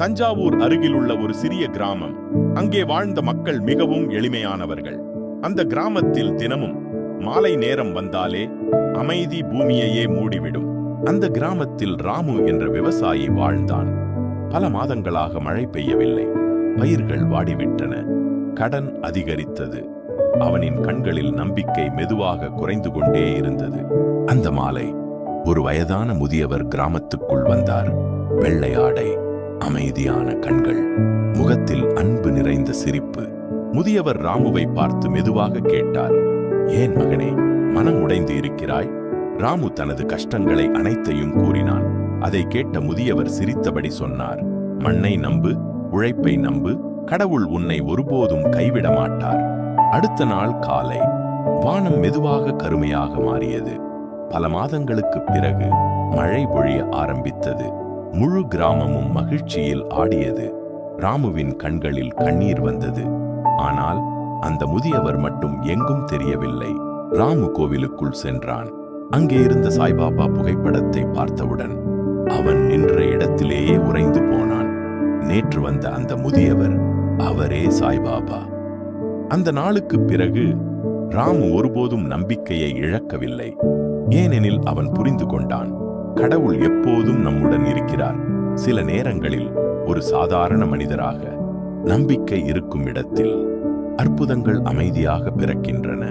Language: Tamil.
தஞ்சாவூர் அருகிலுள்ள ஒரு சிறிய கிராமம். அங்கே வாழ்ந்த மக்கள் மிகவும் எளிமையானவர்கள். அந்த கிராமத்தில் தினமும் மாலை நேரம் வந்தாலே அமைதி பூமியையே மூடிவிடும். அந்த கிராமத்தில் ராமு என்ற விவசாயி வாழ்ந்தான். பல மாதங்களாக மழை பெய்யவில்லை. பயிர்கள் வாடிவிட்டன. கடன் அதிகரித்தது. அவனின் கண்களில் நம்பிக்கை மெதுவாக குறைந்து கொண்டே இருந்தது. அந்த மாலை ஒரு வயதான முதியவர் கிராமத்துக்குள் வந்தார். வெள்ளை ஆடை, அமைதியான கண்கள், முகத்தில் அன்பு நிறைந்த சிரிப்பு. முதியவர் ராமுவை பார்த்து மெதுவாக கேட்டார், ஏன் மகனே மனம் உடைந்து இருக்கிறாய்? ராமு தனது கஷ்டங்களை அனைத்தையும் கூறினான். அதை கேட்ட முதியவர் சிரித்தபடி சொன்னார், மண்ணை நம்பு, உழைப்பை நம்பு, கடவுள் உன்னை ஒருபோதும் கைவிட மாட்டார். அடுத்த நாள் காலை வானம் மெதுவாக கருமையாக மாறியது. பல மாதங்களுக்கு பிறகு மழை பொழிய ஆரம்பித்தது. முழு கிராமமும் மகிழ்ச்சியில் ஆடியது. ராமுவின் கண்களில் கண்ணீர் வந்தது. ஆனால் அந்த முதியவர் மட்டும் எங்கும் தெரியவில்லை. ராமு கோவிலுக்குள் சென்றான். அங்கே இருந்த சாய்பாபா புகைப்படத்தை பார்த்தவுடன் அவன் நின்ற இடத்திலேயே உறைந்து போனான். நேற்று வந்த அந்த முதியவர் அவரே சாய்பாபா. அந்த நாளுக்கு பிறகு ராமு ஒருபோதும் நம்பிக்கையை இழக்கவில்லை. ஏனெனில் அவன் புரிந்து கொண்டான், கடவுள் எப்போதும் நம்முடன் இருக்கிறார். சில நேரங்களில் ஒரு சாதாரண மனிதராக நம்பிக்கை இருக்கும் இடத்தில் அற்புதங்கள் அமைதியாக பிறக்கின்றன.